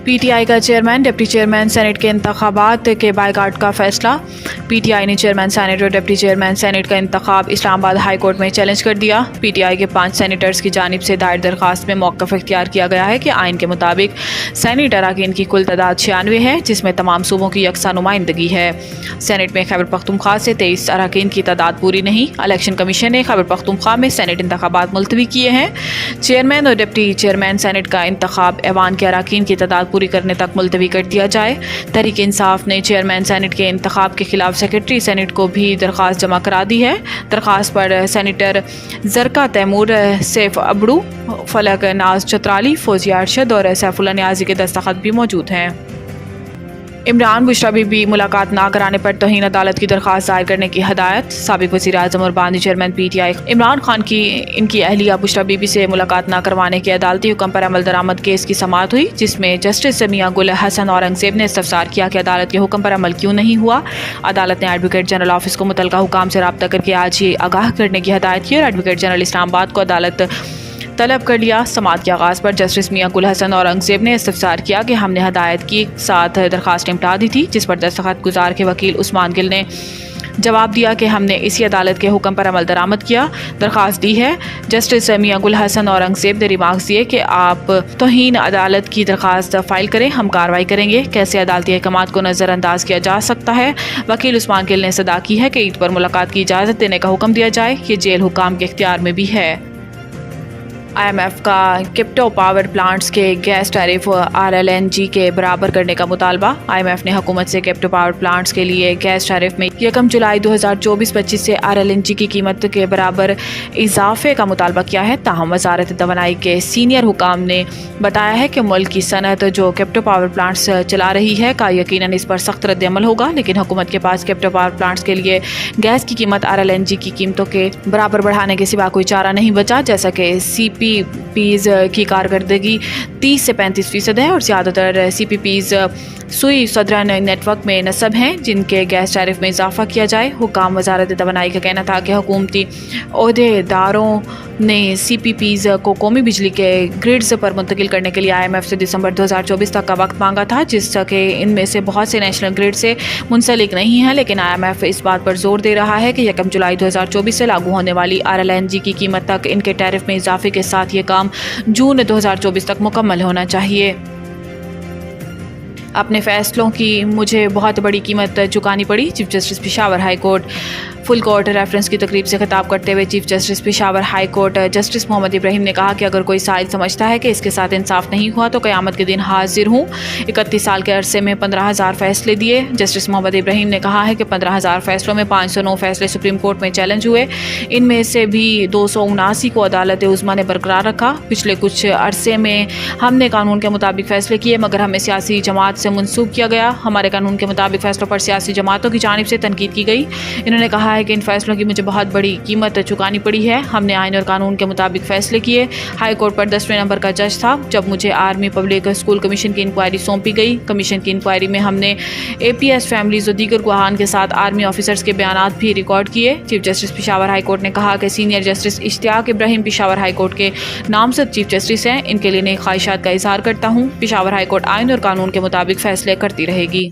PTI کا chairman deputy chairman senate کے انتخابات کے بائیکاٹ کا فیصلہ۔ PTI نے چیئرمین سینٹ اور ڈپٹی چیئرمین سینٹ کا انتخاب اسلام آباد ہائی کورٹ میں چیلنج کر دیا۔ PTI کے 5 سینیٹرز کی جانب سے دائر درخواست میں موقف اختیار کیا گیا ہے کہ آئین کے مطابق سینٹ اراکین کی کل تعداد 96 ہے، جس میں تمام صوبوں کی یکساں نمائندگی ہے۔ سینٹ میں خیبر پختونخوا سے 23 اراکین کی تعداد پوری نہیں۔ الیکشن کمیشن نے خیبر پختونخوا میں سینٹ انتخابات ملتوی کیے ہیں۔ چیئرمین اور ڈپٹی چیئرمین سینٹ کا انتخاب ایوان کے اراکین کی تعداد پوری کرنے تک ملتوی کر دیا جائے۔ تحریک انصاف نے چیئرمین سینٹ کے انتخاب کے خلاف سیکرٹری سینٹ کو بھی درخواست جمع کرا دی ہے۔ درخواست پر سینیٹر زرکا تیمور، سیف ابڑو، فلک ناز چترالی، فوزیہ ارشد اور سیف اللہ نیازی کے دستخط بھی موجود ہیں۔ عمران بشریٰ بی بی ملاقات نہ کرانے پر توہین عدالت کی درخواست دائر کرنے کی ہدایت۔ سابق وزیر اعظم اور بانی چیئرمین PTI عمران خان کی ان کی اہلیہ بشریٰ بی بی سے ملاقات نہ کروانے کے عدالتی حکم پر عمل درآمد کیس کی سماعت ہوئی، جس میں جسٹس میاں گل حسن اورنگزیب نے استفسار کیا کہ عدالت کے حکم پر عمل کیوں نہیں ہوا۔ عدالت نے ایڈوکیٹ جنرل آفس کو متعلقہ حکام سے رابطہ کر کے آج ہی آگاہ کرنے کی ہدایت کی اور ایڈوکیٹ جنرل اسلام آباد کو عدالت طلب کر لیا۔ سماعت کے آغاز پر جسٹس میاں گل حسن اورنگزیب نے استفسار کیا کہ ہم نے ہدایت کی ساتھ درخواست نمٹا دی تھی، جس پر دستخط گزار کے وکیل عثمان گل نے جواب دیا کہ ہم نے اسی عدالت کے حکم پر عمل درآمد کیا، درخواست دی ہے۔ جسٹس میاں گل حسن اورنگزیب نے ریمارکس دیے کہ آپ توہین عدالت کی درخواست فائل کریں، ہم کارروائی کریں گے۔ کیسے عدالتی احکامات کو نظر انداز کیا جا سکتا ہے؟ وکیل عثمان گل نے صدا کی ہے کہ عید پر ملاقات کی اجازت دینے کا حکم دیا جائے، یہ جیل حکام کے اختیار میں بھی ہے۔ IMF کا کرپٹو پاور پلانٹس کے گیس ٹیرف RLNG کے برابر کرنے کا مطالبہ۔ IMF نے حکومت سے کرپٹو پاور پلانٹس کے لیے گیس ٹیرف میں 1 جولائی 2024-25 سے RLNG کی قیمت کے برابر اضافے کا مطالبہ کیا ہے، تاہم وزارت توانائی کے سینئر حکام نے بتایا ہے کہ ملک کی صنعت جو کرپٹو پاور پلانٹس چلا رہی ہے کا یقینااً اس پر سخت رد عمل ہوگا، لیکن حکومت کے پاس کرپٹو پاور پلانٹس کے لیے گیس کی قیمت RLNG کی قیمتوں کے برابر بڑھانے کے سوا کوئی چارہ نہیں بچا، جیسا کہ CPPs کی کارکردگی 30 سے 35% ہے اور زیادہ تر CPPs سوئی سدرن نیٹ ورک میں نصب ہیں جن کے گیس ٹیرف میں اضافہ کیا جائے۔ حکام وزارت توانائی کا کہنا تھا کہ حکومتی عہدے داروں نے CPPs کو قومی بجلی کے گرڈز پر منتقل کرنے کے لیے IMF سے دسمبر 2024 تک کا وقت مانگا تھا، جس کہ ان میں سے بہت سے نیشنل گرڈ سے منسلک نہیں ہیں، لیکن IMF اس بات پر زور دے رہا ہے کہ 1 جولائی 2024 سے لاگو ہونے والی RLNG کی قیمت تک ان کے ٹیرف میں اضافے کے ساتھ یہ کام جون 2024 تک مکمل ہونا چاہیے۔ اپنے فیصلوں کی مجھے بہت بڑی قیمت چکانی پڑی۔ Chief justice Peshawar high court full court reference کی تقریب سے خطاب کرتے ہوئے chief justice Peshawar high court justice Muhammad Ibrahim نے کہا کہ اگر کوئی سائل سمجھتا ہے کہ اس کے ساتھ انصاف نہیں ہوا تو قیامت کے دن حاضر ہوں۔ 31 سال کے عرصے میں 15,000 فیصلے دیے۔ جسٹس محمد ابراہیم نے کہا ہے کہ 15,000 فیصلوں میں 509 فیصلے سپریم کورٹ میں چیلنج ہوئے، ان میں سے بھی 279 کو عدالت عظمیٰ نے برقرار رکھا۔ پچھلے کچھ عرصے میں ہم نے قانون کے مطابق فیصلے کیے، مگر ہمیں سیاسی جماعت سے منسوب کیا گیا۔ ہمارے قانون کے مطابق فیصلوں پر سیاسی جماعتوں کی جانب سے تنقید کی گئی۔ انہوں نے کہا ہے کہ ان فیصلوں کی مجھے بہت بڑی قیمت چکانی پڑی ہے۔ ہم نے آئین اور قانون کے مطابق فیصلے کیے۔ ہائی کورٹ پر 10ویں نمبر کا جج تھا جب مجھے آرمی پبلک اسکول کمیشن کی انکوائری سونپی گئی۔ کمیشن کی انکوائری میں ہم نے APS فیملیز اور دیگر گواہان کے ساتھ آرمی آفیسرز کے بیانات بھی ریکارڈ کیے۔ Chief justice Peshawar high court نے کہا کہ سینئر جسٹس اشتیاق ابراہیم پشاور ہائی کورٹ کے نامزد چیف جسٹس ہیں، ان کے لیے نیک خواہشات کا اظہار کرتا ہوں۔ پشاور ہائی کورٹ آئین اور قانون کے مطابق فیصلے کرتی رہے گی۔